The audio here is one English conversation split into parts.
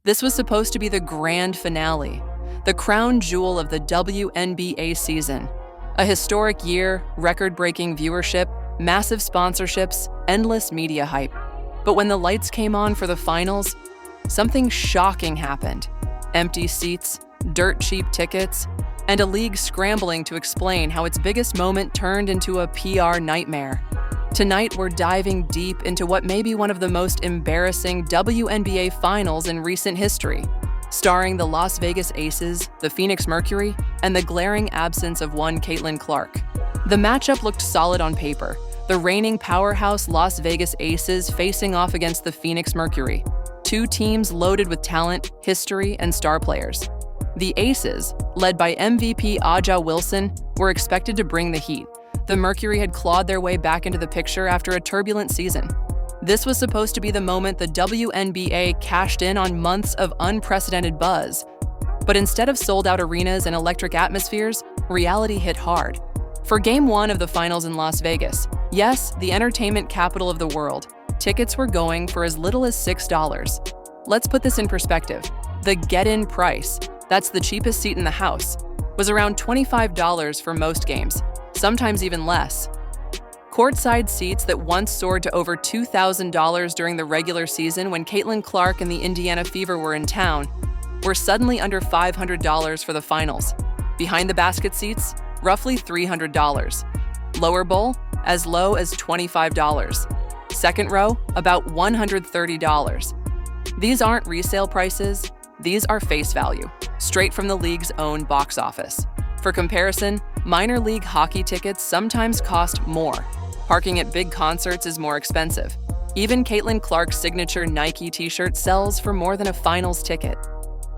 This was supposed to be the grand finale, the crown jewel of the WNBA season. A historic year, record-breaking viewership, massive sponsorships, endless media hype. But when the lights came on for the finals, something shocking happened. Empty seats, dirt-cheap tickets, and a league scrambling to explain how its biggest moment turned into a PR nightmare. Tonight, we're diving deep into what may be one of the most embarrassing WNBA Finals in recent history, starring the Las Vegas Aces, the Phoenix Mercury, and the glaring absence of one Caitlin Clark. The matchup looked solid on paper, the reigning powerhouse Las Vegas Aces facing off against the Phoenix Mercury, two teams loaded with talent, history, and star players. The Aces, led by MVP Aja Wilson, were expected to bring the heat. The Mercury had clawed their way back into the picture after a turbulent season. This was supposed to be the moment the WNBA cashed in on months of unprecedented buzz. But instead of sold-out arenas and electric atmospheres, reality hit hard. For Game 1 of the finals in Las Vegas, yes, the entertainment capital of the world, tickets were going for as little as $6. Let's put this in perspective. The get-in price, that's the cheapest seat in the house, was around $25 for most games, sometimes even less. Courtside seats that once soared to over $2,000 during the regular season when Caitlin Clark and the Indiana Fever were in town were suddenly under $500 for the finals. Behind the basket seats, roughly $300. Lower bowl, as low as $25. Second row, about $130. These aren't resale prices, these are face value, straight from the league's own box office. For comparison, minor league hockey tickets sometimes cost more. Parking at big concerts is more expensive. Even Caitlin Clark's signature Nike t-shirt sells for more than a finals ticket.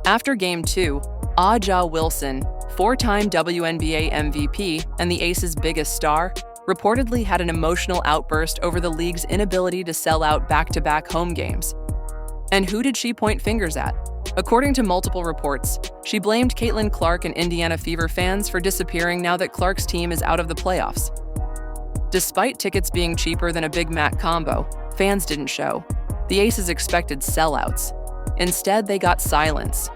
After Game 2, Aja Wilson, four-time WNBA MVP and the Aces' biggest star, reportedly had an emotional outburst over the league's inability to sell out back-to-back home games. And who did she point fingers at? According to multiple reports, she blamed Caitlin Clark and Indiana Fever fans for disappearing now that Clark's team is out of the playoffs. Despite tickets being cheaper than a Big Mac combo, fans didn't show. The Aces expected sellouts. Instead, they got silence.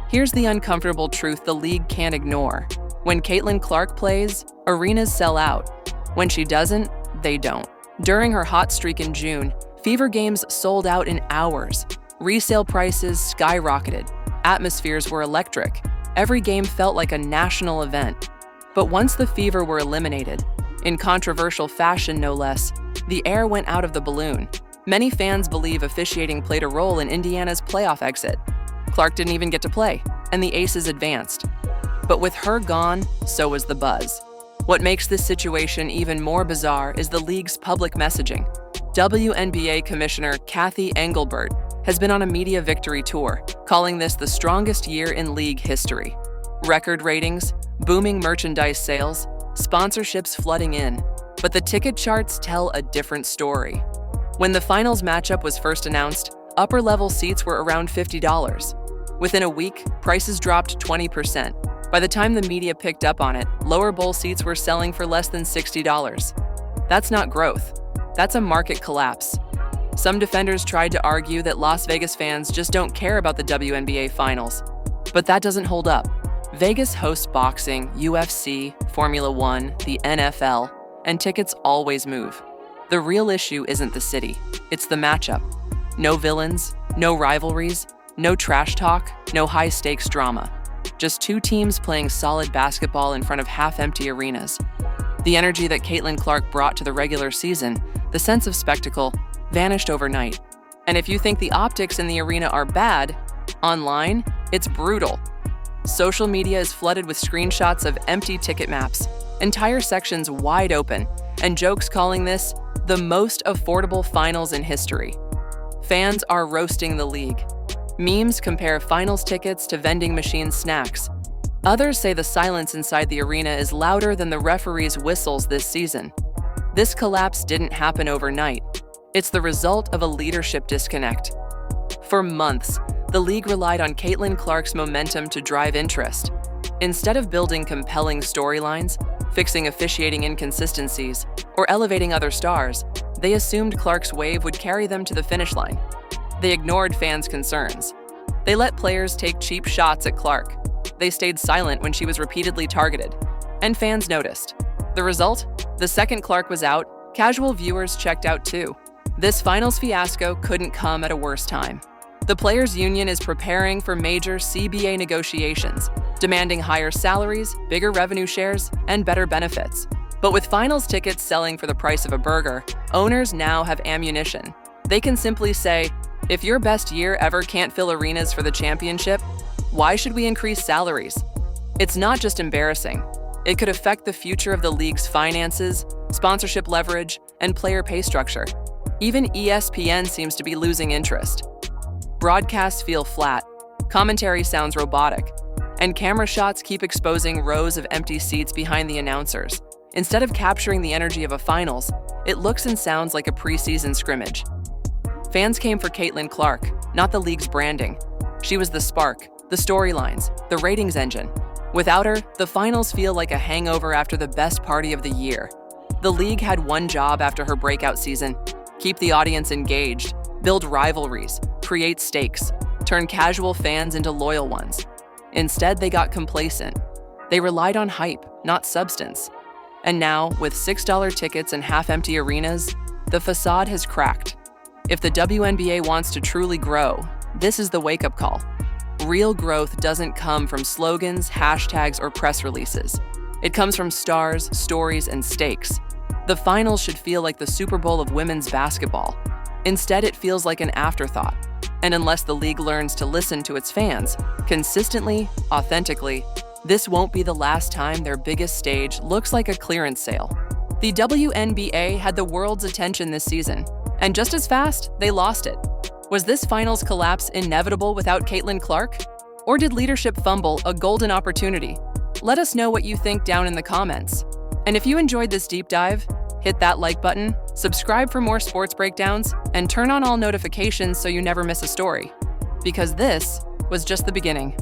Here's the uncomfortable truth the league can't ignore. When Caitlin Clark plays, arenas sell out. When she doesn't, they don't. During her hot streak in June, Fever games sold out in hours. Resale prices skyrocketed. Atmospheres were electric. Every game felt like a national event. But once the Fever were eliminated, in controversial fashion no less, the air went out of the balloon. Many fans believe officiating played a role in Indiana's playoff exit. Clark didn't even get to play, and the Aces advanced. But with her gone, so was the buzz. What makes this situation even more bizarre is the league's public messaging. WNBA Commissioner Cathy Engelbert has been on a media victory tour, calling this the strongest year in league history. Record ratings, booming merchandise sales, sponsorships flooding in. But the ticket charts tell a different story. When the finals matchup was first announced, upper-level seats were around $50. Within a week, prices dropped 20%. By the time the media picked up on it, lower bowl seats were selling for less than $60. That's not growth. That's a market collapse. Some defenders tried to argue that Las Vegas fans just don't care about the WNBA Finals. But that doesn't hold up. Vegas hosts boxing, UFC, Formula One, the NFL, and tickets always move. The real issue isn't the city, it's the matchup. No villains, no rivalries, no trash talk, no high-stakes drama. Just two teams playing solid basketball in front of half-empty arenas. The energy that Caitlin Clark brought to the regular season, the sense of spectacle, vanished overnight. And if you think the optics in the arena are bad, online, it's brutal. Social media is flooded with screenshots of empty ticket maps, entire sections wide open, and jokes calling this the most affordable finals in history. Fans are roasting the league. Memes compare finals tickets to vending machine snacks. Others say the silence inside the arena is louder than the referees' whistles this season. This collapse didn't happen overnight. It's the result of a leadership disconnect. For months, the league relied on Caitlin Clark's momentum to drive interest. Instead of building compelling storylines, fixing officiating inconsistencies, or elevating other stars, they assumed Clark's wave would carry them to the finish line. They ignored fans' concerns. They let players take cheap shots at Clark. They stayed silent when she was repeatedly targeted. And fans noticed. The result? The second Clark was out, casual viewers checked out too. This finals fiasco couldn't come at a worse time. The Players' Union is preparing for major CBA negotiations, demanding higher salaries, bigger revenue shares, and better benefits. But with finals tickets selling for the price of a burger, owners now have ammunition. They can simply say, if your best year ever can't fill arenas for the championship, why should we increase salaries? It's not just embarrassing. It could affect the future of the league's finances, sponsorship leverage, and player pay structure. Even ESPN seems to be losing interest. Broadcasts feel flat, commentary sounds robotic, and camera shots keep exposing rows of empty seats behind the announcers. Instead of capturing the energy of a finals, it looks and sounds like a preseason scrimmage. Fans came for Caitlin Clark, not the league's branding. She was the spark, the storylines, the ratings engine. Without her, the finals feel like a hangover after the best party of the year. The league had one job after her breakout season: keep the audience engaged, build rivalries, create stakes, turn casual fans into loyal ones. Instead, they got complacent. They relied on hype, not substance. And now, with $6 tickets and half-empty arenas, the facade has cracked. If the WNBA wants to truly grow, this is the wake-up call. Real growth doesn't come from slogans, hashtags, or press releases. It comes from stars, stories, and stakes. The finals should feel like the Super Bowl of women's basketball. Instead, it feels like an afterthought. And unless the league learns to listen to its fans, consistently, authentically, this won't be the last time their biggest stage looks like a clearance sale. The WNBA had the world's attention this season, and just as fast, they lost it. Was this finals collapse inevitable without Caitlin Clark? Or did leadership fumble a golden opportunity? Let us know what you think down in the comments. And if you enjoyed this deep dive, hit that like button, subscribe for more sports breakdowns, and turn on all notifications so you never miss a story. Because this was just the beginning.